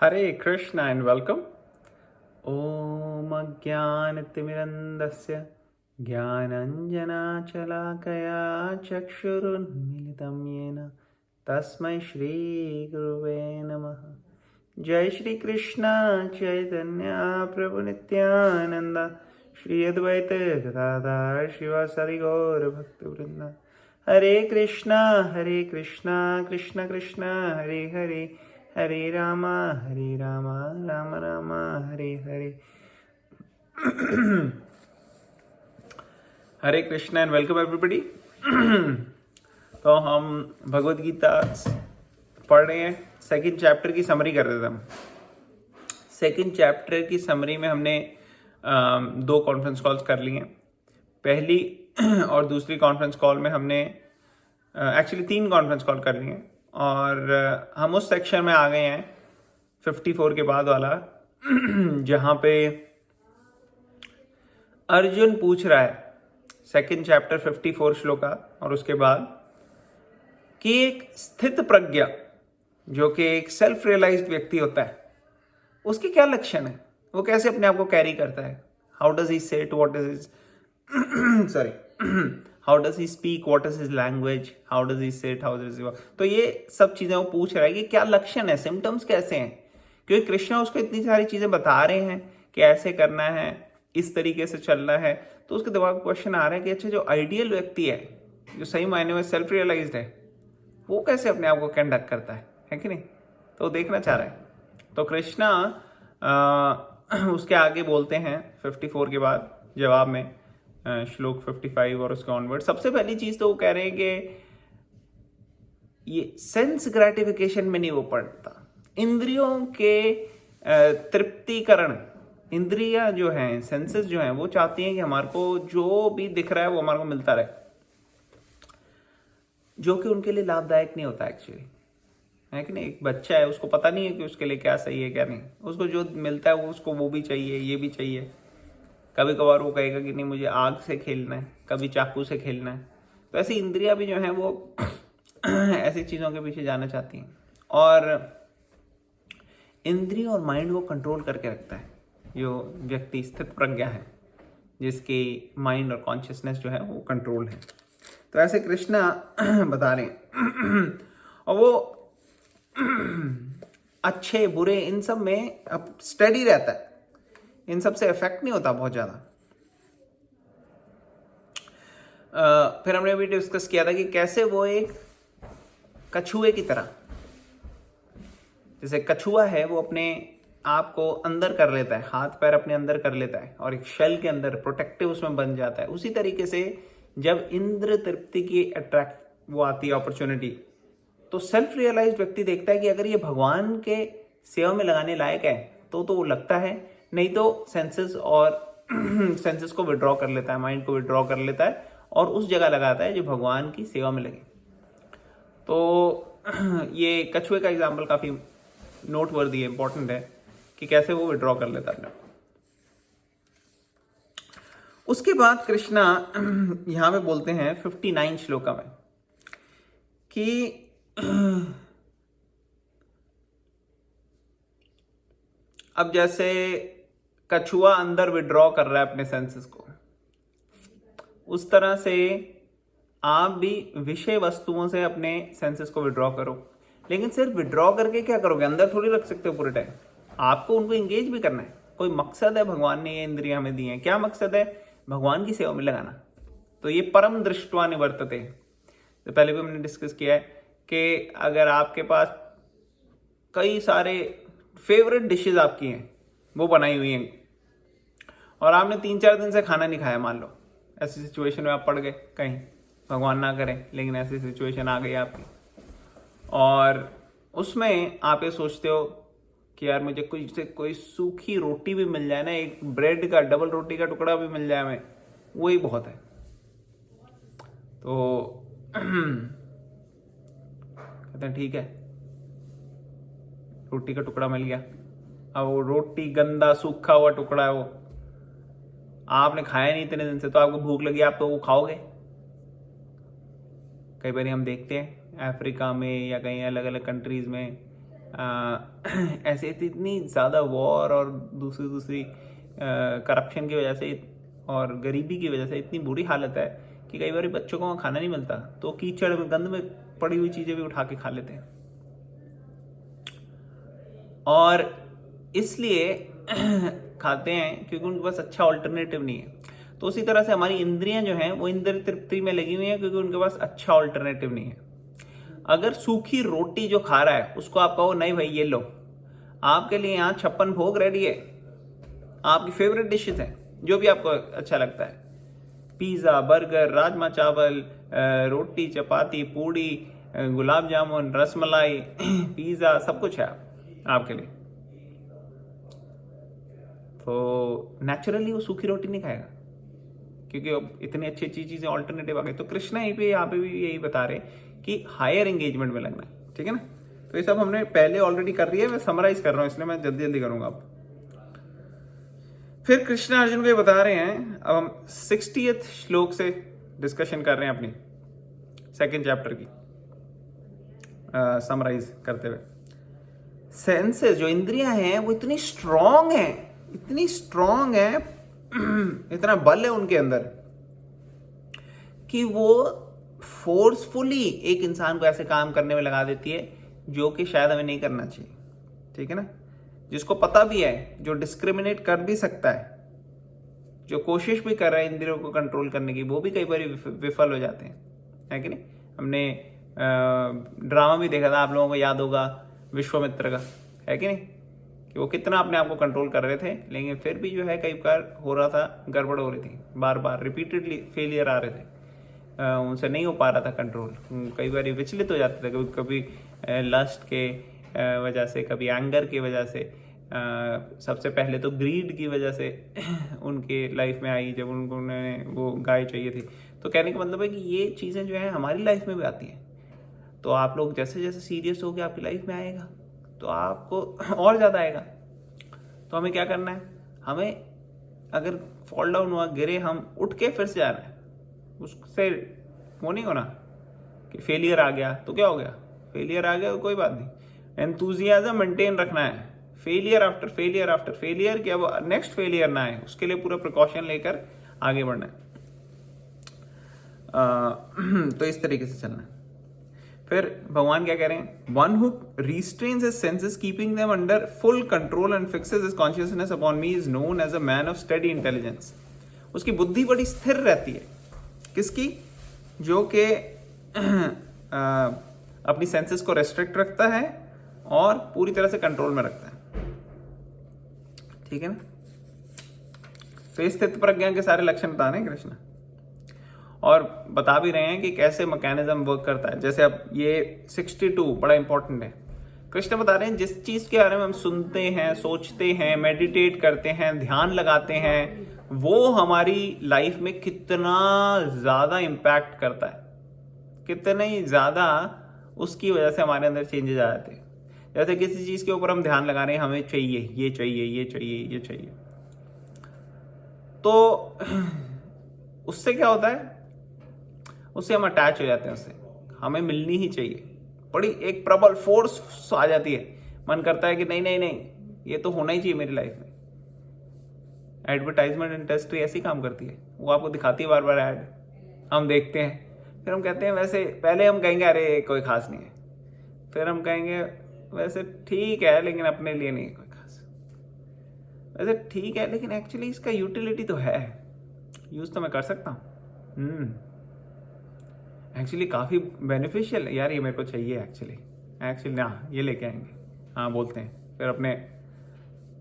Hare Krishna and welcome. Om Ajnanatimirandasya Jnananjanachalakaya Chakshurunmilitam Yena Tasmai Shri Guruve Namaha. Jai Shri Krishna Chaitanya Prabhu Nityananda Shri Advaita Gadadhar Shivasari Gaura Bhakta Vrinda. Hare Krishna Krishna Krishna Hare Hare Hare Rama Rama Rama Hare Hare. Hare Krishna and welcome everybody. तो हम भगवद गीता पढ़ रहे हैं. Second chapter की summary कर रहे थे हम. सेकंड चैप्टर की समरी में हमने दो कॉन्फ्रेंस कॉल्स कर ली हैं. पहली और दूसरी कॉन्फ्रेंस कॉल में हमने एक्चुअली 3 कॉन्फ्रेंस कॉल कर ली हैं और हम उस सेक्शन में आ गए हैं 54 के बाद वाला जहाँ पे अर्जुन पूछ रहा है सेकंड चैप्टर 54 श्लोका और उसके बाद कि एक स्थित प्रज्ञा जो कि एक सेल्फ रियलाइज्ड व्यक्ति होता है उसके क्या लक्षण है, वो कैसे अपने आप को कैरी करता है. How does he set, what is his sorry how does he speak, what is his language, how does he set, how does he. तो ये सब चीजें वो पूछ रहा है कि क्या लक्षण है, सिम्टम्स कैसे हैं, क्योंकि कृष्णा उसको इतनी सारी चीजें बता रहे हैं कि ऐसे करना है, इस तरीके से चलना है. तो उसके दिमाग में क्वेश्चन आ रहा है कि अच्छा जो आइडियल व्यक्ति है, जो सही मायने में सेल्फ रियलाइज्ड है, वो कैसे अपने आप को कंडक्ट करता है कि नहीं. तो वो देखना चाह रहा है. तो कृष्णा उसके आगे बोलते हैं 54 के बाद जवाब में श्लोक 55 और उसके ऑनवर्ड. सबसे पहली चीज तो वो कह रहे हैं कि ये सेंस ग्रेटिफिकेशन में नहीं वो पड़ता. इंद्रियों के तृप्तिकरण, इंद्रियां जो हैं, सेंसेस जो हैं, वो चाहती हैं कि हमारे को जो भी दिख रहा है वो हमारे को मिलता रहे, जो कि उनके लिए लाभदायक नहीं होता एक्चुअली, है कि नहीं. एक बच्चा है, उसको पता नहीं है कि उसके लिए क्या सही है क्या नहीं. उसको जो मिलता है वो उसको वो भी चाहिए, ये भी चाहिए. कभी कभार वो कहेगा कि नहीं मुझे आग से खेलना है, कभी चाकू से खेलना है. तो ऐसी इंद्रियां भी जो हैं वो ऐसी चीज़ों के पीछे जाना चाहती हैं. और इंद्रियों और माइंड को कंट्रोल करके रखता है जो व्यक्ति स्थित प्रज्ञा है, जिसकी माइंड और कॉन्शियसनेस जो है वो कंट्रोल है. तो ऐसे कृष्णा बता रहे हैं. और वो अच्छे बुरे इन सब में अब स्टडी रहता है, इन सब से इफेक्ट नहीं होता बहुत ज्यादा. फिर हमने अभी डिस्कस किया था कि कैसे वो एक कछुए की तरह, जैसे कछुआ है वो अपने आप को अंदर कर लेता है, हाथ पैर अपने अंदर कर लेता है और एक शेल के अंदर प्रोटेक्टिव उसमें बन जाता है. उसी तरीके से जब इंद्र तृप्ति की अट्रैक्ट वो आती है अपॉर्चुनिटी, तो सेल्फ रियलाइज्ड व्यक्ति देखता है कि अगर ये भगवान के सेवा में लगाने लायक है तो वो लगता है, नहीं तो सेंसेस और सेंसेस को विड्रॉ कर लेता है, माइंड को विड्रॉ कर लेता है और उस जगह लगाता है जो भगवान की सेवा में लगे. तो ये कछुए का एग्जाम्पल काफी नोटवर्दी है, इंपॉर्टेंट है कि कैसे वो विड्रॉ कर लेता है. उसके बाद कृष्णा यहां पे बोलते हैं 59 श्लोका में कि अब जैसे कछुआ अंदर विड्रॉ कर रहा है अपने सेंसेस को, उस तरह से आप भी विषय वस्तुओं से अपने सेंसेस को विड्रॉ करो. लेकिन सिर्फ विड्रॉ करके क्या करोगे, अंदर थोड़ी रख सकते हो पूरे टाइम. आपको उनको एंगेज भी करना है. कोई मकसद है, भगवान ने ये इंद्रियां हमें दी हैं, क्या मकसद है, भगवान की सेवा में लगाना. तो ये परम दृष्टवा निवर्तते. तो पहले भी हमने डिस्कस किया है कि अगर आपके पास कई सारे फेवरेट डिशेज आपकी हैं, वो बनाई हुई हैं, और आपने 3-4 दिन से खाना नहीं खाया, मान लो ऐसी सिचुएशन में आप पड़ गए कहीं, भगवान ना करें लेकिन ऐसी सिचुएशन आ गई आपकी, और उसमें आप ये सोचते हो कि यार मुझे कोई सूखी रोटी भी मिल जाए ना, एक ब्रेड का डबल रोटी का टुकड़ा भी मिल जाए, हमें वही बहुत है. तो कहते हैं ठीक है, रोटी का टुकड़ा मिल गया. अब वो रोटी गंदा सूखा हुआ टुकड़ा है, वो आपने खाया नहीं इतने दिन से, तो आपको भूख लगी, आप तो वो खाओगे. कई बार हम देखते हैं अफ्रीका में या कहीं अलग अलग कंट्रीज में ऐसे इतनी ज़्यादा वॉर और दूसरी करप्शन की वजह से और गरीबी की वजह से इतनी बुरी हालत है कि कई बार बच्चों को वहाँ खाना नहीं मिलता, तो कीचड़ में गंद में पड़ी हुई चीज़ें भी उठा के खा लेते हैं। और इसलिए खाते हैं क्योंकि उनके पास अच्छा ऑल्टरनेटिव नहीं है। तो उसी तरह से हमारी इंद्रियां जो हैं वो इंद्रिय तृप्ति में लगी हुई हैं क्योंकि उनके पास अच्छा ऑल्टरनेटिव नहीं है। अगर सूखी रोटी जो खा रहा है उसको आप कहो नहीं भाई ये लो, आपके लिए यहाँ 56 भोग रेडी है, आपकी फेवरेट डिशेज हैं जो भी आपको अच्छा लगता है, पिज़्ज़ा, बर्गर, राजमा चावल, रोटी, चपाती, पूड़ी, गुलाब जामुन, रसमलाई, पिज़्ज़ा, सब कुछ है आपके लिए। तो नेचुरली वो सूखी रोटी नहीं खाएगा क्योंकि अब इतनी अच्छी अच्छी चीज़ें ऑल्टरनेटिव आ गई। तो कृष्णा यहाँ पे भी यही बता रहे कि हायर एंगेजमेंट में लगना है, ठीक है ना। तो ये सब हमने पहले ऑलरेडी कर दिया है, मैं समराइज कर रहा हूँ इसलिए मैं जल्दी जल्दी करूँगा अब। फिर कृष्ण अर्जुन को ये बता रहे हैं, अब हम 60th श्लोक से डिस्कशन कर रहे हैं अपनी 2nd चैप्टर की समराइज करते हुए। सेंसेस जो इंद्रियां हैं वो इतनी स्ट्रांग है इतना बल है उनके अंदर कि वो फोर्सफुली एक इंसान को ऐसे काम करने में लगा देती है जो कि शायद हमें नहीं करना चाहिए, ठीक है ना। जिसको पता भी है, जो डिस्क्रिमिनेट कर भी सकता है, जो कोशिश भी कर रहा है इंद्रियों को कंट्रोल करने की, वो भी कई बार विफल हो जाते हैं, है कि नहीं। हमने ड्रामा भी देखा था, आप लोगों को याद होगा विश्वामित्र का, है कि नहीं, कि वो कितना अपने आप को कंट्रोल कर रहे थे, लेकिन फिर भी जो है कई बार हो रहा था, गड़बड़ हो रही थी, बार बार रिपीटेडली फेलियर आ रहे थे, उनसे नहीं हो पा रहा था कंट्रोल, कई बार विचलित हो जाते थे, कभी कभी लस्ट के वजह से, कभी एंगर की वजह से, सबसे पहले तो ग्रीड की वजह से उनके लाइफ में आई जब उन्हें वो गाय चाहिए थी। तो कहने का मतलब है कि ये चीज़ें जो है हमारी लाइफ में भी आती हैं। तो आप लोग जैसे जैसे सीरियस हो के आपकी लाइफ में आएगा तो आपको और ज़्यादा आएगा। तो हमें क्या करना है, हमें अगर फॉल डाउन हुआ, गिरे, हम उठ के फिर से जाना है, उससे वो नहीं होना कि फेलियर आ गया तो क्या हो गया, फेलियर आ गया तो कोई बात नहीं, एंथुजियाज्म मेंटेन रखना है, failure after failure after failure, कि अब नेक्स्ट फेलियर ना आए उसके लिए पूरा प्रिकॉशन लेकर आगे बढ़ना है। तो इस तरीके से चलना है। फिर भगवान क्या कह रहे हैं, one who restrains his senses keeping them under full control and fixes his consciousness upon me is known as a man of steady intelligence। उसकी बुद्धि बड़ी स्थिर रहती है, किसकी, जो कि अपनी सेंसेस को रेस्ट्रिक्ट रखता है और पूरी तरह से कंट्रोल में रखता है, ठीक है ना। तो इस स्थित प्रज्ञा के सारे लक्षण बता रहे हैं कृष्ण, और बता भी रहे हैं कि कैसे मैकेनिज्म वर्क करता है। जैसे अब ये 62 बड़ा इंपॉर्टेंट है, कृष्ण बता रहे हैं जिस चीज के बारे में हम सुनते हैं, सोचते हैं, मेडिटेट करते हैं, ध्यान लगाते हैं, वो हमारी लाइफ में कितना ज्यादा इम्पैक्ट करता है, कितने ज्यादा उसकी वजह से हमारे अंदर चेंजेस आ जाते हैं। जैसे किसी चीज के ऊपर हम ध्यान लगा रहे हैं, हमें चाहिए, ये चाहिए, ये चाहिए, ये चाहिए, तो उससे क्या होता है, उससे हम अटैच हो जाते हैं, उससे हमें मिलनी ही चाहिए, बड़ी एक प्रबल फोर्स आ जाती है, मन करता है कि नहीं नहीं नहीं, ये तो होना ही चाहिए मेरी लाइफ में। एडवर्टाइजमेंट इंडस्ट्री ऐसी काम करती है, वो आपको दिखाती है बार बार ऐड, हम देखते हैं, फिर हम कहते हैं वैसे, पहले हम कहेंगे अरे कोई खास नहीं है, फिर हम कहेंगे वैसे ठीक है लेकिन अपने लिए नहीं है कोई खास, वैसे ठीक है लेकिन एक्चुअली इसका यूटिलिटी तो है, यूज तो मैं कर सकता हूँ, एक्चुअली काफ़ी बेनिफिशियल है यार, ये मेरे को चाहिए एक्चुअली ना, ये लेके आएंगे, हाँ बोलते हैं। फिर अपने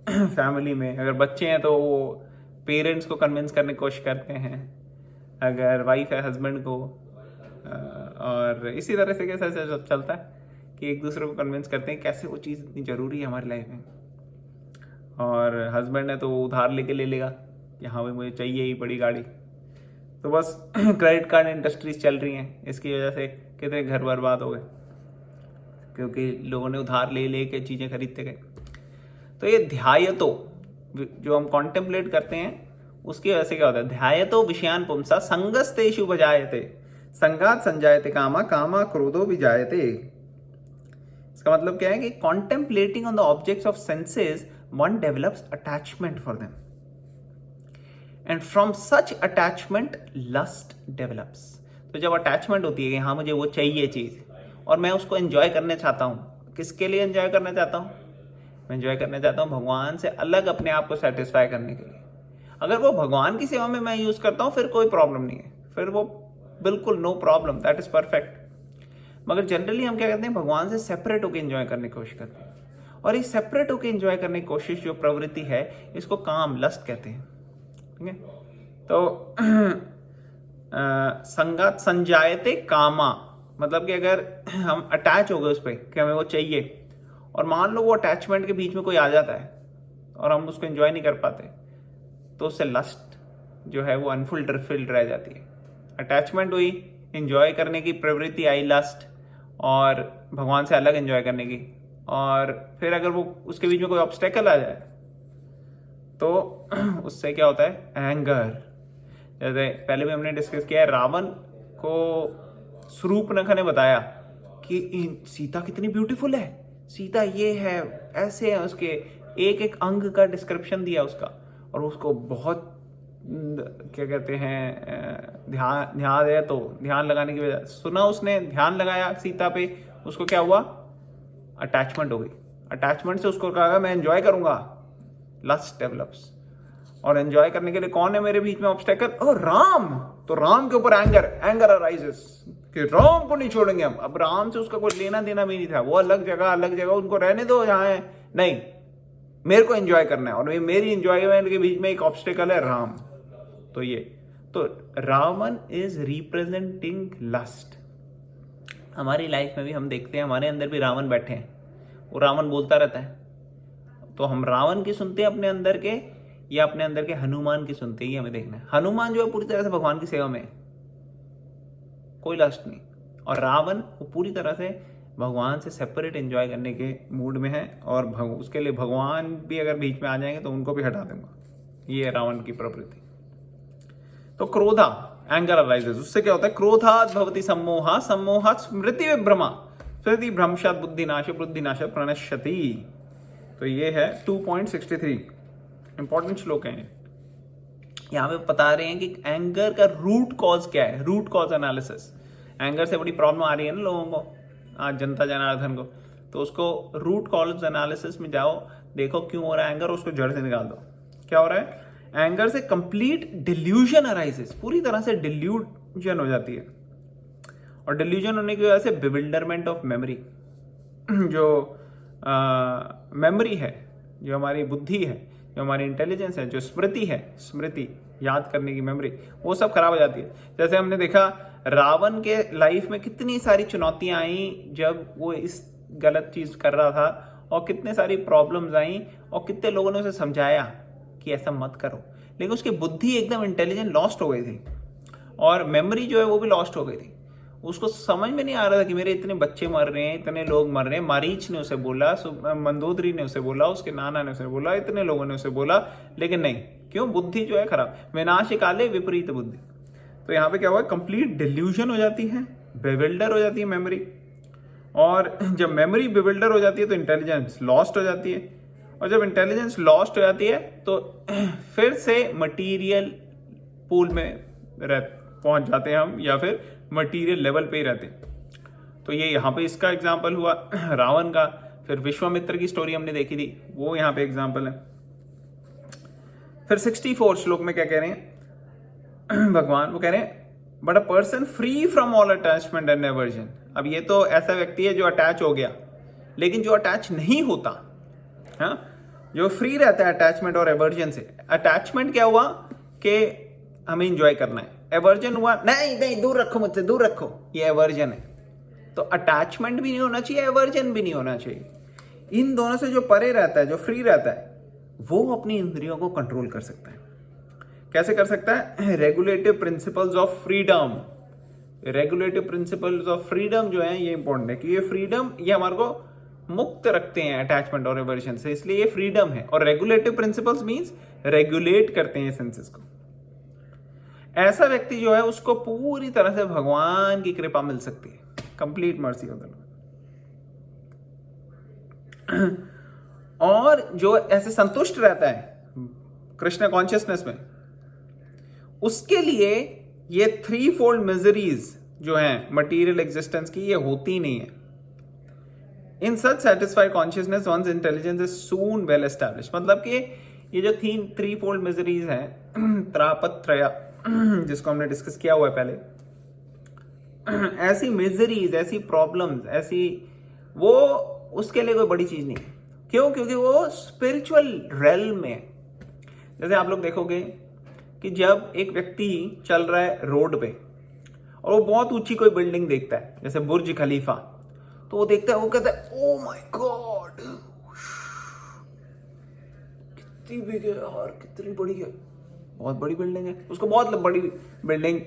फैमिली में अगर बच्चे हैं तो वो पेरेंट्स को कन्विंस करने की कोशिश करते हैं, अगर वाइफ है हस्बैंड को, और इसी तरह से कैसे चलता है कि एक दूसरे को कन्विंस करते हैं कैसे वो चीज़ इतनी ज़रूरी है हमारी लाइफ में। और हस्बैंड है तो वो उधार लेके ले लेगा कि हाँ भाई मुझे चाहिए ही बड़ी गाड़ी, तो बस क्रेडिट कार्ड इंडस्ट्रीज चल रही हैं, इसकी वजह से कितने घर बर्बाद हो गए क्योंकि लोगों ने उधार ले ले के चीज़ें खरीदते गए। तो ये ध्यायतो जो हम कॉन्टेम्पलेट करते हैं उसकी वजह से क्या होता है, ध्यायतो विषयान पुंसा संगस्तेषु भजायते संगात संजायते कामा कामा क्रोधो विजायते। इसका मतलब क्या है कि contemplating on the objects of senses one develops attachment for them, and from such attachment lust develops. तो जब अटैचमेंट होती है कि हाँ मुझे वो चाहिए चीज़ और मैं उसको एंजॉय करना चाहता हूँ, किसके लिए एंजॉय करना चाहता हूँ? मैं एंजॉय करना चाहता हूँ भगवान से अलग अपने आप को सेटिस्फाई करने के लिए। अगर वो भगवान की सेवा में मैं यूज़ करता हूँ फिर कोई प्रॉब्लम नहीं है, फिर वो बिल्कुल no problem, that is perfect. मगर जनरली हम क्या करते हैं, भगवान से सेपरेट होकर एंजॉय करने की कोशिश करते हैं, और इस सेपरेट होकर एंजॉय करने की कोशिश जो प्रवृत्ति है इसको काम, लस्ट कहते हैं। ठीक है, तो संगात संजायते कामा, मतलब कि अगर हम अटैच हो गए उस पर कि हमें वो चाहिए, और मान लो वो अटैचमेंट के बीच में कोई आ जाता है और हम उसको एंजॉय नहीं कर पाते, तो उससे लस्ट जो है वो अनफुलफिल्ड रह जाती है। अटैचमेंट हुई, एंजॉय करने की प्रवृत्ति आई, लस्ट, और भगवान से अलग एंजॉय करने की, और फिर अगर वो उसके बीच में कोई ऑब्स्टेकल आ जाए तो उससे क्या होता है, एंगर। जैसे पहले भी हमने डिस्कस किया है, रावण को शूर्पणखा ने बताया कि सीता कितनी ब्यूटीफुल है, सीता ये है, ऐसे है, उसके एक एक अंग का डिस्क्रिप्शन दिया उसका, और उसको बहुत क्या कहते हैं ध्यान है, तो ध्यान लगाने की वजह सुना, उसने ध्यान लगाया सीता पे, उसको क्या हुआ, अटैचमेंट हो गई। अटैचमेंट से उसको कहा मैं एंजॉय करूंगा, लस्ट डेवलप्स। और एंजॉय करने के लिए कौन है मेरे बीच में ऑब्स्टेकल, और राम। तो राम के ऊपर एंगर अराइजेस कि राम को नहीं छोड़ेंगे हम। अब राम से उसका कोई लेना देना भी नहीं था, वो अलग जगह उनको रहने दो जहां है, नहीं मेरे को एंजॉय करना है, और मेरी एंजॉयमेंट के बीच में एक ऑब्स्टेकल है राम। तो ये तो रावण इज रिप्रेजेंटिंग लस्ट। हमारी लाइफ में भी हम देखते हैं, हमारे अंदर भी रावण बैठे हैं, वो रावण बोलता रहता है, तो हम रावण की सुनते हैं अपने अंदर के, या अपने अंदर के हनुमान की सुनते हैं, ये हमें देखना है। हनुमान जो है पूरी तरह से भगवान की सेवा में, कोई लस्ट नहीं, और रावण वो पूरी तरह से भगवान से सेपरेट एंजॉय करने के मूड में है, और उसके लिए भगवान भी अगर बीच में आ जाएंगे तो उनको भी हटा दूंगा। ये है रावण की प्रवृत्ति। तो क्रोधा, एंगर अराइजेस, उससे क्या होता है, क्रोधात् भवति सम्मोहा, सम्मोहात् स्मृति विभ्रमा, स्मृति भ्रंशात् बुद्धिनाश, बुद्धिनाश प्रणश्यति। तो ये है 2.63 इंपॉर्टेंट श्लोक है। यहाँ पे बता रहे हैं कि एंगर का रूट कॉज क्या है, रूट कॉज एनालिसिस। एंगर से बड़ी प्रॉब्लम आ रही है ना लोगों को, आज जनता जनार्दन को, तो उसको रूट कॉज एनालिसिस में जाओ, देखो क्यों हो रहा है एंगर, उसको जड़ से निकाल दो। क्या हो रहा है, एंगर से कंप्लीट डिल्यूजन अराइजेस, पूरी तरह से डिल्यूजन हो जाती है, और डिल्यूजन होने की वजह से बिविल्डरमेंट ऑफ मेमोरी, जो मेमोरी है, जो हमारी बुद्धि है, जो हमारी इंटेलिजेंस है, जो स्मृति है, स्मृति याद करने की मेमोरी, वो सब खराब हो जाती है। जैसे हमने देखा रावण के लाइफ में कितनी सारी चुनौतियां आई जब वो इस गलत चीज कर रहा था, और कितने सारी प्रॉब्लम्स आई, और कितने लोगों ने उसे समझाया कि ऐसा मत करो, लेकिन उसकी बुद्धि एकदम इंटेलिजेंट लॉस्ट हो गई थी, और मेमोरी जो है वो भी लॉस्ट हो गई थी। उसको समझ में नहीं आ रहा था कि मेरे इतने बच्चे मर रहे हैं, इतने लोग मर रहे हैं। मारीच ने उसे बोला, मंदोदरी ने उसे बोला, उसके नाना ने उसे बोला, इतने लोगों ने उसे बोला, लेकिन नहीं, क्यों, बुद्धि जो है खराब, विनाश काले विपरीत बुद्धि। तो यहाँ पे क्या हुआ, कंप्लीट डिल्यूजन हो जाती है, बेविल्डर हो जाती है मेमोरी, और जब मेमोरी बेविल्डर हो जाती है तो इंटेलिजेंस लॉस्ट हो जाती है, और जब इंटेलिजेंस लॉस्ट हो जाती है तो फिर से मटीरियल पूल में पहुंच जाते हैं हम, या फिर मटीरियल लेवल पे ही रहते। तो ये यहाँ पे इसका एग्जाम्पल हुआ रावण का। फिर विश्वामित्र की स्टोरी हमने देखी थी, वो यहाँ पे एग्जाम्पल है। फिर 64 श्लोक में क्या कह रहे हैं भगवान, वो कह रहे हैं but a person free from all attachment and aversion. अब ये तो ऐसा व्यक्ति है जो अटैच हो गया, लेकिन जो अटैच नहीं होता, हाँ, जो फ्री रहता है अटैचमेंट और एवर्जन से। अटैचमेंट क्या हुआ कि हमें इंजॉय करना है, एवर्जन हुआ नहीं नहीं दूर रखो मुझसे, दूर रखो, ये एवर्जन है। तो अटैचमेंट भी नहीं होना चाहिए, एवर्जन भी नहीं होना चाहिए। इन दोनों से जो परे रहता है, जो फ्री रहता है, वो अपनी इंद्रियों को कंट्रोल कर सकता है। कैसे कर सकता है, regulative principles of freedom. Regulative principles of freedom जो है ये इंपॉर्टेंट है, कि ये फ्रीडम ये हमारे को मुक्त रखते हैं अटैचमेंट और एवर्जन से, इसलिए ये फ्रीडम है। और रेगुलेटिव प्रिंसिपल्स मींस रेगुलेट करते हैं सेंसेस को। ऐसा व्यक्ति जो है उसको पूरी तरह से भगवान की कृपा मिल सकती है, complete mercy of the Lord. और जो ऐसे संतुष्ट रहता है कृष्ण कॉन्शियसनेस में, उसके लिए ये 3-fold मिजरीज जो हैं मटेरियल एग्जिस्टेंस की, ये होती नहीं है. In such satisfied consciousness once intelligence is soon well establish. मतलब कि ये जो 3-fold मिजरीज हैं, त्रापत्रया, जिसको हमने डिस्कस किया हुआ है पहले, ऐसी मिजरीज, ऐसी प्रॉब्लम्स, ऐसी, वो उसके लिए कोई बड़ी चीज नहीं है. क्यों? क्योंकि वो स्पिरिचुअल रेल्म में है. जैसे आप लोग देखोगे कि जब एक व्यक्ति चल रहा है रोड पे और वो बहुत ऊंची कोई बिल्डिंग देखता है, जैसे बुर्ज खलीफा, तो वो देखता है, वो कहता है ओ माय गॉड, कितनी बिग है यार, कितनी बड़ी है, बहुत बड़ी बिल्डिंग है. उसको बहुत बड़ी बिल्डिंग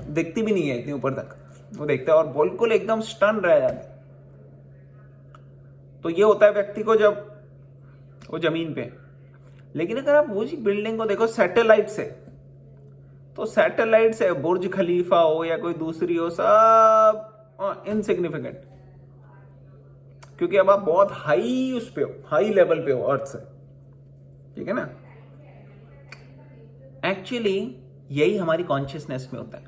दिखती भी नहीं है इतनी ऊपर तक, वो देखता है और बिल्कुल एकदम स्टन रह जाता है. तो ये होता है व्यक्ति को जब वो जमीन पे. लेकिन अगर आप वो बिल्डिंग को देखो सैटेलाइट से, तो सैटेलाइट से बुर्ज खलीफा हो या कोई दूसरी हो, सब इनसिग्निफिकेंट, क्योंकि अब आप बहुत हाई उस पे हो, हाई लेवल पे हो अर्थ से. ठीक है ना? एक्चुअली यही हमारी कॉन्शियसनेस में होता है.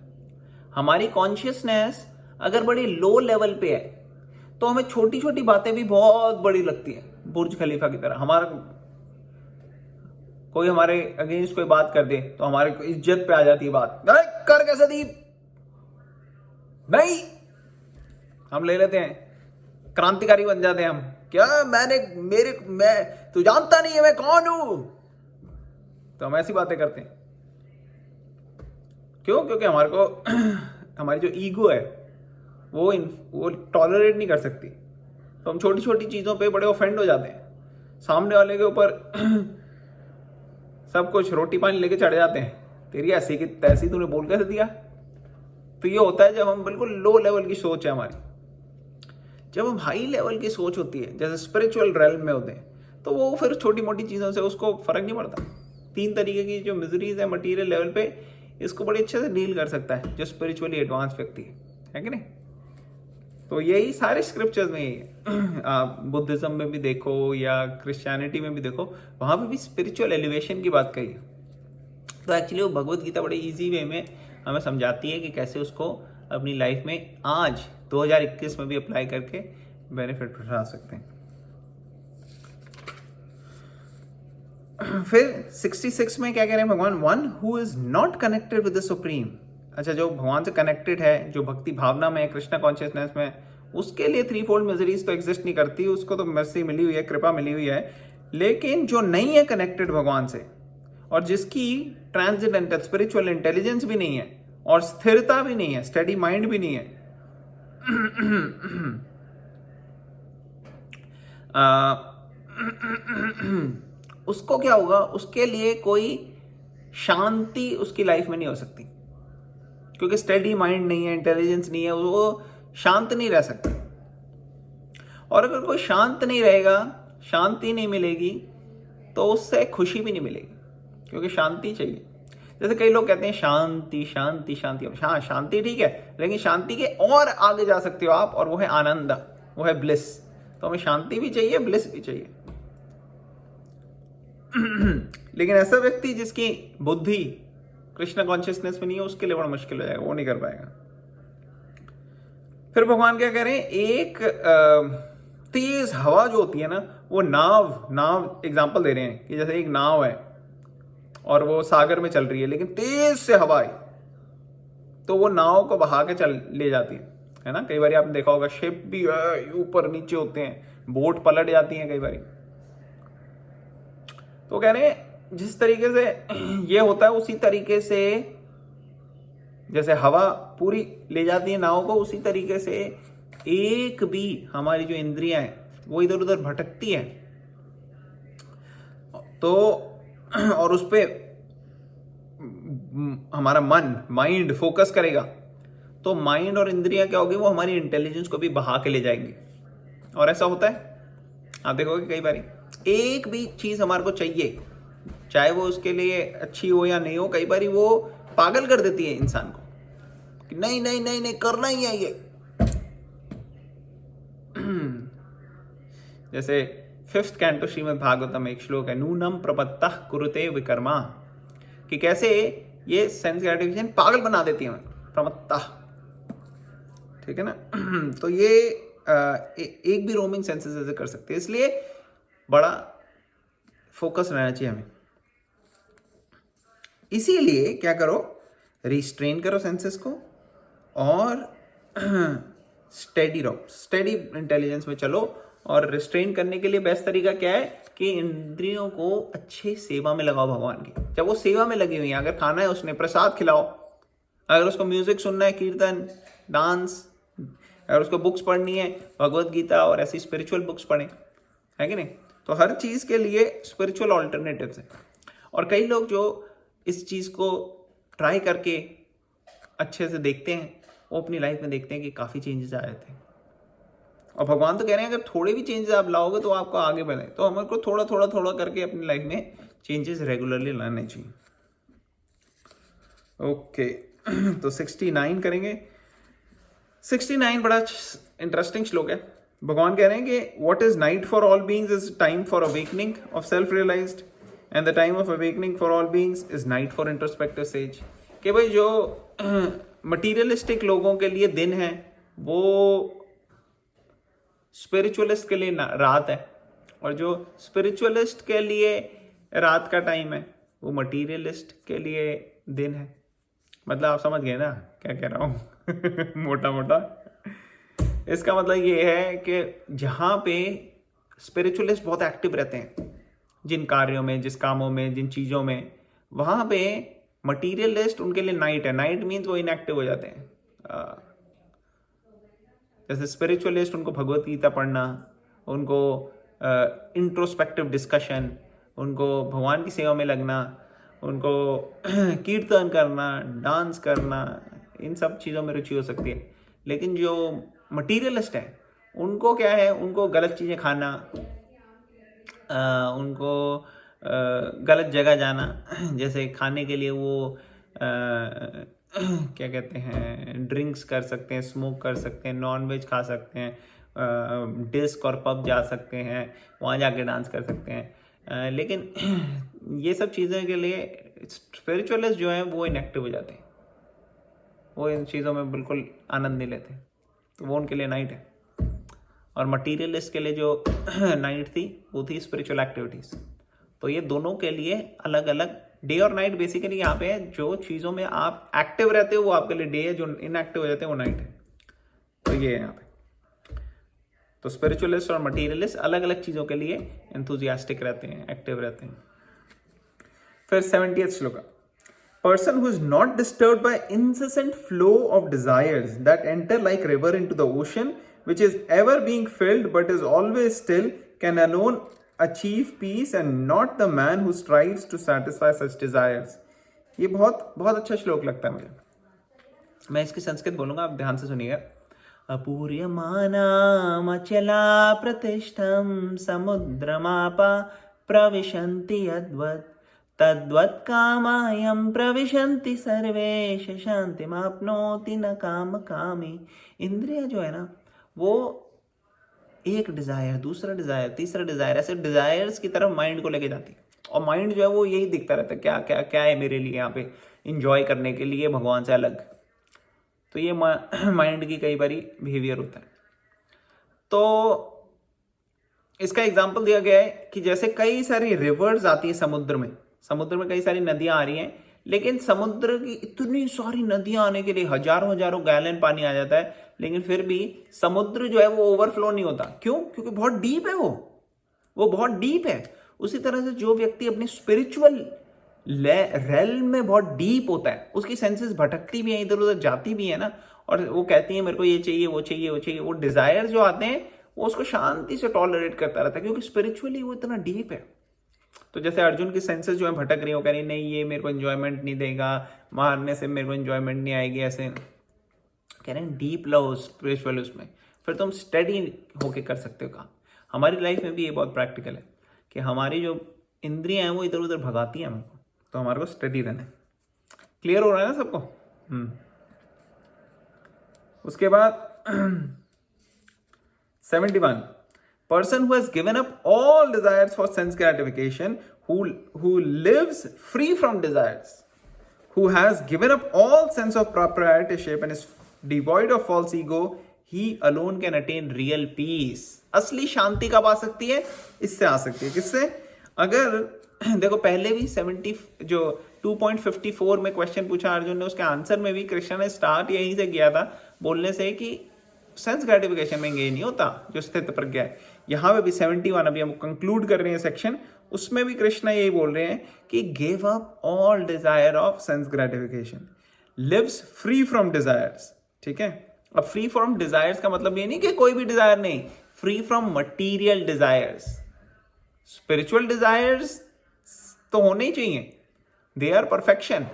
हमारी कॉन्शियसनेस अगर बड़ी लो लेवल पे है तो हमें छोटी छोटी बातें भी बहुत बड़ी लगती है, बुर्ज खलीफा की तरह. हमारा कोई हमारे अगेंस्ट कोई बात कर दे तो हमारे इज्जत पे आ जाती है बात, कर कैसे दी नहीं, हम ले लेते हैं, क्रांतिकारी बन जाते हैं हम. क्या मैं तू जानता नहीं है मैं कौन हूं, तो हम ऐसी बातें करते हैं. क्यों? क्योंकि हमारे को हमारी जो ईगो है वो टॉलरेट नहीं कर सकती. तो हम छोटी छोटी चीजों पे बड़े ऑफेंड हो जाते हैं, सामने वाले के ऊपर सब कुछ रोटी पानी लेके चढ़ जाते हैं, तेरी ऐसी की तैसी तूने बोल कैसे दिया. तो ये होता है जब हम बिल्कुल लो लेवल की सोच है हमारी. जब हम हाई लेवल की सोच होती है, जैसे स्पिरिचुअल रेल्म में होते हैं, तो वो फिर छोटी मोटी चीज़ों से उसको फर्क नहीं पड़ता. 3 तरीके की जो मिजरीज है मटीरियल लेवल पे, इसको बड़े अच्छे से डील कर सकता है जो स्पिरिचुअली एडवांस व्यक्ति है कि नहीं. तो यही सारे स्क्रिप्चर्स में यही है. आप बुद्धिज्म में भी देखो या क्रिश्चियनिटी में भी देखो, वहां पे भी स्पिरिचुअल एलिवेशन की बात कही है. तो एक्चुअली वो भगवत गीता बड़े इजी वे में हमें समझाती है कि कैसे उसको अपनी लाइफ में आज 2021 में भी अप्लाई करके बेनिफिट उठा सकते हैं. फिर 66 में क्या कह रहे हैं भगवान, one who is not connected with the supreme. अच्छा, जो भगवान से कनेक्टेड है, जो भक्ति भावना में, कृष्णा कॉन्शियसनेस में, उसके लिए 3-fold मिजरीज तो एग्जिस्ट नहीं करती, उसको तो मर्सी मिली हुई है, कृपा मिली हुई है. लेकिन जो नहीं है कनेक्टेड भगवान से, और जिसकी ट्रांसेंडेंटल स्पिरिचुअल इंटेलिजेंस भी नहीं है और स्थिरता भी नहीं है, स्टडी माइंड भी नहीं है, उसको क्या होगा, उसके लिए कोई शांति उसकी लाइफ में नहीं हो सकती. क्योंकि स्टडी माइंड नहीं है, इंटेलिजेंस नहीं है, वो शांत नहीं रह सकता. और अगर कोई शांत नहीं रहेगा, शांति नहीं मिलेगी, तो उससे खुशी भी नहीं मिलेगी, क्योंकि शांति चाहिए. जैसे कई लोग कहते हैं शांति शांति शांति. हाँ, शांति ठीक है, लेकिन शांति के और आगे जा सकते हो आप, और वो है आनंद, वो है ब्लिस. तो हमें शांति भी चाहिए, ब्लिस भी चाहिए. लेकिन ऐसा व्यक्ति जिसकी बुद्धि कृष्ण कॉन्शियसनेस में नहीं है, उसके लिए बड़ा मुश्किल हो जाएगा, वो नहीं कर पाएगा. फिर भगवान क्या कह रहे हैं, एक तेज हवा जो होती है ना, वो नाव एग्जांपल दे रहे हैं कि जैसे एक नाव है और वो सागर में चल रही है, लेकिन तेज से हवा आई तो वो नाव को बहा के चल ले जाती है ना. कई बार आपने देखा होगा, शिप भी ऊपर नीचे होते हैं, बोट पलट जाती है कई बार. तो कह रहे हैं जिस तरीके से ये होता है, उसी तरीके से जैसे हवा पूरी ले जाती है नाव को, उसी तरीके से एक भी हमारी जो इंद्रियां हैं वो इधर उधर भटकती है, तो और उस पे हमारा माइंड फोकस करेगा, तो माइंड और इंद्रियां क्या होगी, वो हमारी इंटेलिजेंस को भी बहा के ले जाएंगी. और ऐसा होता है, आप देखोगे कई बार एक भी चीज हमारे को चाहिए, चाहे वो उसके लिए अच्छी हो या नहीं हो, कई बार वो पागल कर देती है इंसान को कि नहीं नहीं नहीं नहीं करना ही है ये. जैसे 5th कैंटो श्रीमद् भागवतम एक श्लोक है, नूनम प्रपत्तः कुरुते विकर्मा, कि कैसे ये सेंस ग्रेटिफिकेशन पागल बना देती है प्रमत्तः, ठीक है ना। तो ये एक भी रोमिंग सेंसेस ऐसे कर सकते हैं, इसलिए बड़ा फोकस रहना चाहिए हमें। इसीलिए क्या करो, रिस्ट्रेन करो सेंसेस को और स्टेडी रहो, स्टेडी इंटेलिजेंस में चलो। और रिस्ट्रेन करने के लिए बेस्ट तरीका क्या है कि इंद्रियों को अच्छे सेवा में लगाओ भगवान की। जब वो सेवा में लगी हुई है, अगर खाना है उसने प्रसाद खिलाओ, अगर उसको म्यूजिक सुनना है, कीर्तन, डांस, अगर उसको बुक्स पढ़नी है, भगवत गीता और ऐसी स्पिरिचुअल बुक्स पढ़ें, है कि नहीं। तो हर चीज़ के लिए स्पिरिचुअल ऑल्टरनेटिव्स है। और कई लोग जो इस चीज़ को ट्राई करके अच्छे से देखते हैं, वो अपनी लाइफ में देखते हैं कि काफ़ी चेंजेस आए थे। और भगवान तो कह रहे हैं अगर थोड़े भी चेंजेस आप लाओगे तो आपको आगे बढ़े। तो हमारे को थोड़ा थोड़ा थोड़ा करके अपनी लाइफ में चेंजेस रेगुलरली लाने चाहिए। ओके, तो 69 करेंगे। 69 बड़ा इंटरेस्टिंग श्लोक है। भगवान कह रहे हैं कि what is night for all beings is time for awakening of self realized, and the time of awakening for all beings is night for introspective sage. कि भाई जो मटीरियलिस्टिक लोगों के लिए दिन है, वो स्पिरिचुअलिस्ट के लिए रात है, और जो स्पिरिचुअलिस्ट के लिए रात का टाइम है, वो मटीरियलिस्ट के लिए दिन है। मतलब आप समझ गए ना क्या कह रहा हूँ। मोटा मोटा इसका मतलब ये है कि जहाँ पे स्पिरिचुअलिस्ट बहुत एक्टिव रहते हैं जिन कार्यों में, जिस कामों में, जिन चीज़ों में, वहाँ पे मटीरियलिस्ट उनके लिए नाइट है। नाइट मीन्स वो इनएक्टिव हो जाते हैं। जैसे स्पिरिचुअलिस्ट उनको भगवत गीता पढ़ना, उनको इंट्रोस्पेक्टिव डिस्कशन, उनको भगवान की सेवा में लगना, उनको कीर्तन करना, डांस करना, इन सब चीज़ों में रुचि हो सकती है। लेकिन जो मटीरियलिस्ट है उनको क्या है, उनको गलत चीज़ें खाना, उनको गलत जगह जाना, जैसे खाने के लिए वो क्या कहते हैं, ड्रिंक्स कर सकते हैं, स्मोक कर सकते हैं, नॉन वेज खा सकते हैं, डिस्क और पब जा सकते हैं, वहाँ जाके डांस कर सकते हैं। लेकिन ये सब चीज़ों के लिए स्पिरिचुअलिस्ट जो है वो इनएक्टिव हो जाते हैं, वो इन चीज़ों में बिल्कुल आनंद नहीं लेते, तो वो उनके लिए नाइट है। और मटीरियलिस्ट के लिए जो नाइट थी वो थी स्पिरिचुअल एक्टिविटीज़। तो ये दोनों के लिए अलग अलग डे और नाइट बेसिकली यहाँ पे है। जो चीज़ों में आप एक्टिव रहते हो वो आपके लिए डे है, जो इनएक्टिव हो जाते हैं वो नाइट है। तो ये है यहाँ पे। तो स्पिरिचुअलिस्ट और मटीरियलिस्ट अलग अलग चीज़ों के लिए एंथुजियास्टिक रहते हैं, एक्टिव रहते हैं। फिर 70th shloka, person who is not disturbed by incessant flow of desires that enter like river into the ocean, which is ever being filled but is always still, can alone achieve peace and not the man who strives to satisfy such desires. ये बहुत बहुत अच्छा श्लोक लगता है मुझे। मैं इसकी संस्कृत बोलूंगा, आप ध्यान से सुनिएगा। अपूर्यमानामचला प्रतिष्ठं समुद्रमापा प्रविशन्ति यद्वत् तद्वत् कामायं प्रविशन्ति सर्वेश शान्तिमाप्नोति न काम कामी। इंद्रिया जो है ना, वो एक डिजायर, दूसरा डिजायर, तीसरा डिजायर, ऐसे डिजायर्स की तरफ माइंड को लेके जाती है। और माइंड जो है वो यही दिखता रहता है, क्या क्या क्या है मेरे लिए यहाँ पे इंजॉय करने के लिए भगवान से अलग। तो ये माइंड की कई बारी बिहेवियर होता है। तो इसका एग्जाम्पल दिया गया है कि जैसे कई सारी रिवर्स आती है समुद्र में कई सारी नदियां आ रही हैं, लेकिन समुद्र की इतनी सारी नदियां आने के लिए हजारों हजारों गैलन पानी आ जाता है, लेकिन फिर भी समुद्र जो है वो ओवरफ्लो नहीं होता। क्यों? क्योंकि बहुत डीप है, वो बहुत डीप है। उसी तरह से जो व्यक्ति अपनी स्पिरिचुअल रेल में बहुत डीप होता है, उसकी सेंसेस भटकती भी है, इधर उधर जाती भी है ना, और वो कहती है मेरे को ये चाहिए, वो चाहिए, वो चाहिए। वो डिजायर जो आते हैं वो उसको शांति से टॉलरेट करता रहता है, क्योंकि स्पिरिचुअली वो इतना डीप है। तो जैसे अर्जुन की सेंसेस जो है भटक रही हो, कह रही नहीं ये मेरे को एंजॉयमेंट नहीं देगा, मारने से मेरे को एंजॉयमेंट नहीं आएगी, ऐसे कह रहे हैं डीप लव स्पिरिचुअल, उसमें फिर तुम स्टडी होके कर सकते हो काम। हमारी लाइफ में भी ये बहुत प्रैक्टिकल है कि हमारी जो इंद्रियां हैं वो इधर उधर भगाती हैं हमको, तो हमारे को स्टडी रहना है। क्लियर हो रहा है ना सबको? उसके बाद 71, person who has given up all desires for sense gratification, who lives free from desires, who has given up all sense of proprietorship and is devoid of false ego, he alone can attain real peace. असली शांति कब आ सकती है? इससे आ सकती है. किससे? अगर देखो पहले भी 2.54 में क्वेश्चन पूछा अर्जुन ने, उसके आंसर में भी कृष्ण ने स्टार्ट यहीं से किया था, बोलने से कि सेंस ग्रेटिफिकेशन में ये नहीं होता जो स्थित प्रज्ञा है. यहाँ पे भी 71, अभी हम कंक्लूड कर रहे हैं सेक्शन, उसमें भी कृष्ण यही बोल रहे हैं कि give up all desire of sense gratification, lives free from desires. ठीक है. अब फ्री फ्रॉम डिजायर्स का मतलब ये नहीं कि कोई भी डिजायर नहीं, free from material desires. Spiritual desires तो होने ही चाहिए, they are perfection.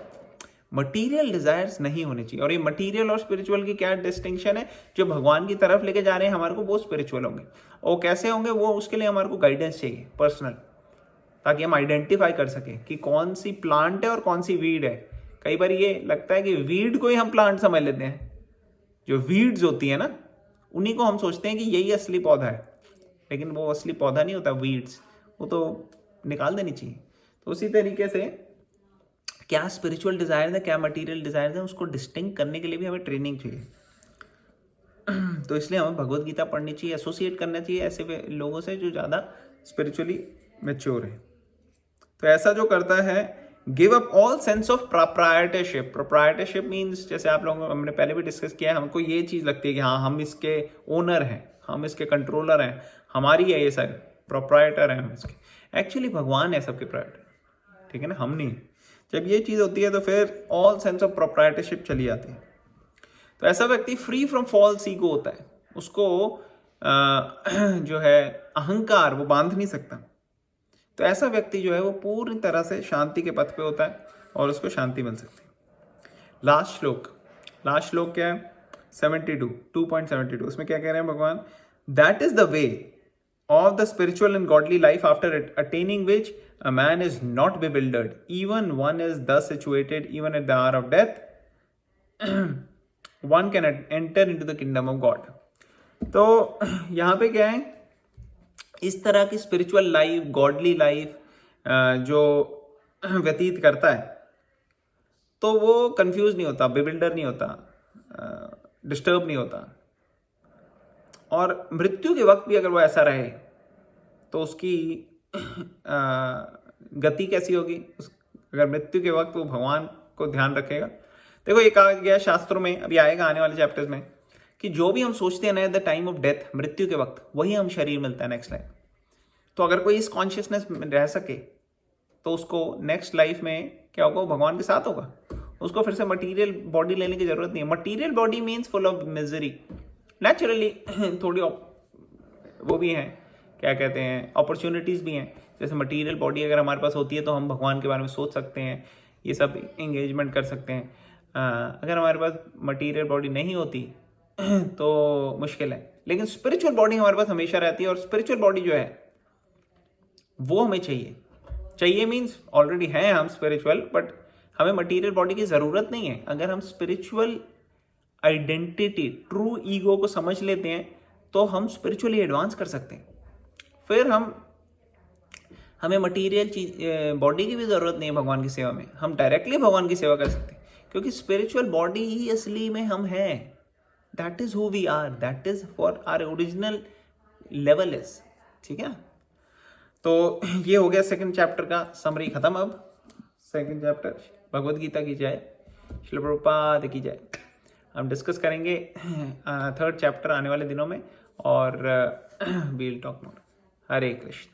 Material desires नहीं होने चाहिए. और ये मटीरियल और स्पिरिचुअल की क्या डिस्टिंक्शन है? जो भगवान की तरफ लेके जा रहे हैं हमारे को, वो स्पिरिचुअल होंगे. और कैसे होंगे वो, उसके लिए हमारे को गाइडेंस चाहिए पर्सनल, ताकि हम आइडेंटिफाई कर सकें कि कौन सी प्लांट है और कौन सी वीड है. कई बार ये लगता है कि वीड को ही हम प्लांट समझ लेते हैं. जो वीड्स होती है ना, उन्हीं को हम सोचते हैं कि यही असली पौधा है, लेकिन वो असली पौधा नहीं होता. वीड्स वो तो निकाल देनी चाहिए. तो उसी तरीके से क्या स्पिरिचुअल डिजायर है, क्या मटेरियल डिजायर है, उसको डिस्टिंक्ट करने के लिए भी हमें ट्रेनिंग चाहिए. तो इसलिए हमें भगवत गीता पढ़नी चाहिए, एसोसिएट करना चाहिए ऐसे लोगों से जो ज़्यादा स्पिरिचुअली मैच्योर है. तो ऐसा जो करता है, give up all sense of proprietorship. Proprietorship means, जैसे आप लोगों हमने पहले भी डिस्कस किया है, हमको ये चीज़ लगती है कि हाँ हम इसके ओनर हैं, हम इसके कंट्रोलर हैं, हमारी है ये सारे, प्रोप्राइटर हैं हम इसके. एक्चुअली भगवान है सबके प्रोप्राइटर. ठीक है ना, हम नहीं. जब ये चीज़ होती है तो फिर ऑल सेंस ऑफ प्रोप्राइटरशिप चली जाती है. तो ऐसा व्यक्ति फ्री फ्रॉम फॉल्स ईगो होता है. उसको जो है अहंकार वो बांध नहीं सकता. तो ऐसा व्यक्ति जो है वो पूरी तरह से शांति के पथ पे होता है और उसको शांति मिल सकती है. लास्ट श्लोक क्या है? 2.72. उसमें क्या कह रहे हैं भगवान? That is the way of the spiritual and godly life, after attaining which a man is not bewildered, even one is thus situated, even at the hour of death one can enter into the kingdom of God. तो यहाँ पे क्या है, इस तरह की spiritual life, godly life जो व्यतीत करता है, तो वो कंफ्यूज नहीं होता, बिविल्डर नहीं होता, डिस्टर्ब नहीं होता. और मृत्यु के वक्त भी अगर वो ऐसा रहे तो उसकी गति कैसी होगी? अगर मृत्यु के वक्त वो भगवान को ध्यान रखेगा. देखो ये कहा गया शास्त्रों में, अभी आएगा आने वाले चैप्टर्स में, कि जो भी हम सोचते हैं ना at the time of death, मृत्यु के वक्त, वही हम शरीर मिलता है नेक्स्ट लाइफ. तो अगर कोई इस कॉन्शियसनेस में रह सके तो उसको नेक्स्ट लाइफ में क्या होगा? भगवान के साथ होगा. उसको फिर से मटीरियल बॉडी लेने की जरूरत नहीं है. Material body means full of misery. Naturally थोड़ी वो भी हैं, क्या कहते हैं, अपॉर्चुनिटीज़ भी हैं. जैसे मटेरियल बॉडी अगर हमारे पास होती है तो हम भगवान के बारे में सोच सकते हैं, ये सब एंगेजमेंट कर सकते हैं. अगर हमारे पास मटेरियल बॉडी नहीं होती तो मुश्किल है. लेकिन स्पिरिचुअल बॉडी हमारे पास हमेशा रहती है. और स्पिरिचुअल बॉडी जो है वो हमें चाहिए मीन्स ऑलरेडी हैं हम स्पिरिचुअल, बट हमें मटेरियल बॉडी की ज़रूरत नहीं है. अगर हम स्पिरिचुअल आइडेंटिटी, ट्रू ईगो को समझ लेते हैं तो हम स्पिरिचुअली एडवांस कर सकते हैं. फिर हमें मटेरियल चीज बॉडी की भी ज़रूरत नहीं है भगवान की सेवा में. हम डायरेक्टली भगवान की सेवा कर सकते हैं, क्योंकि स्पिरिचुअल बॉडी ही असली में हम हैं. That is who we are, that is for our original level is. ठीक है. तो ये हो गया सेकंड चैप्टर का समरी खत्म. अब सेकंड चैप्टर, भगवद गीता की जय, श्रील प्रभुपाद की जय. हम डिस्कस करेंगे थर्ड चैप्टर आने वाले दिनों में, और वील टॉक मोर. हरे कृष्ण.